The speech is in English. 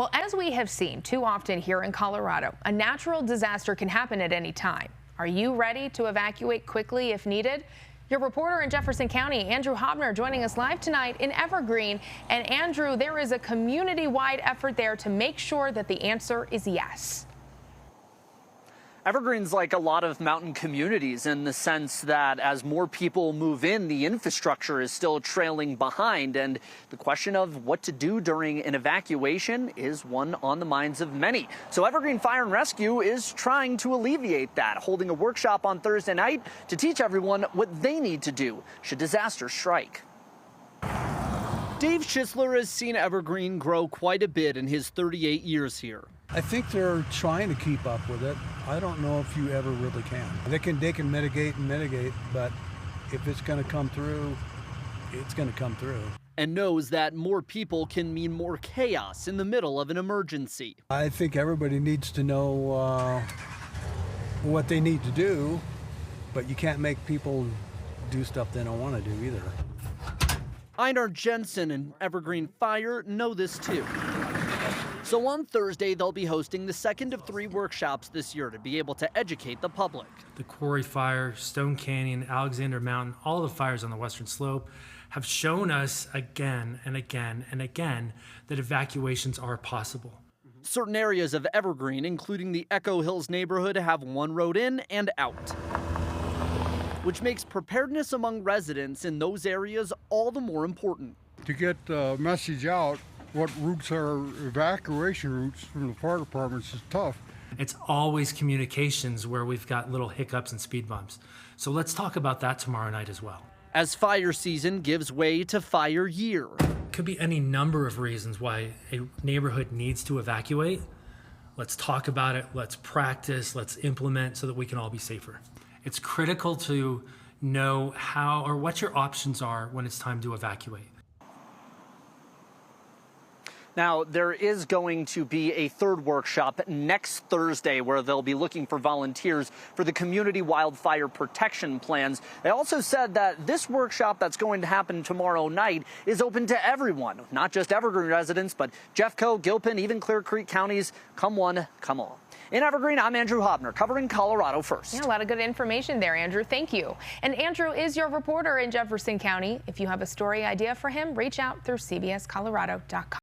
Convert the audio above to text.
Well, as we have seen too often here in Colorado, a natural disaster can happen at any time. Are you ready to evacuate quickly if needed? Your reporter in Jefferson County, Andrew Hobner, joining us live tonight in Evergreen. And Andrew, there is a community-wide effort there to make sure that the answer is yes. Evergreen's like a lot of mountain communities in the sense that as more people move in, the infrastructure is still trailing behind. And the question of what to do during an evacuation is one on the minds of many. So Evergreen Fire and Rescue is trying to alleviate that, holding a workshop on Thursday night to teach everyone what they need to do should disaster strike. Dave Schisler has seen Evergreen grow quite a bit in his 38 years here. I think they're trying to keep up with it. I don't know if you ever really can. They can mitigate, but if it's going to come through, it's going to come through. And knows that more people can mean more chaos in the middle of an emergency. I think everybody needs to know what they need to do, but you can't make people do stuff they don't want to do either. Einar Jensen and Evergreen Fire know this too. So on Thursday, they'll be hosting the second of 3 workshops this year to be able to educate the public. The Quarry Fire, Stone Canyon, Alexander Mountain, all the fires on the western slope have shown us again and again and again that evacuations are possible. Certain areas of Evergreen, including the Echo Hills neighborhood, have one road in and out, which makes preparedness among residents in those areas all the more important. To get the message out, what routes are evacuation routes from the fire departments is tough. It's always communications where we've got little hiccups and speed bumps. So let's talk about that tomorrow night as well. As fire season gives way to fire year. Could be any number of reasons why a neighborhood needs to evacuate. Let's talk about it, let's practice, let's implement so that we can all be safer. It's critical to know how or what your options are when it's time to evacuate. Now, there is going to be a third workshop next Thursday where they'll be looking for volunteers for the community wildfire protection plans. They also said that this workshop that's going to happen tomorrow night is open to everyone, not just Evergreen residents, but Jeffco, Gilpin, even Clear Creek counties. Come one, come all. In Evergreen, I'm Andrew Hobner, covering Colorado First. Yeah, a lot of good information there, Andrew. Thank you. And Andrew is your reporter in Jefferson County. If you have a story idea for him, reach out through cbscolorado.com.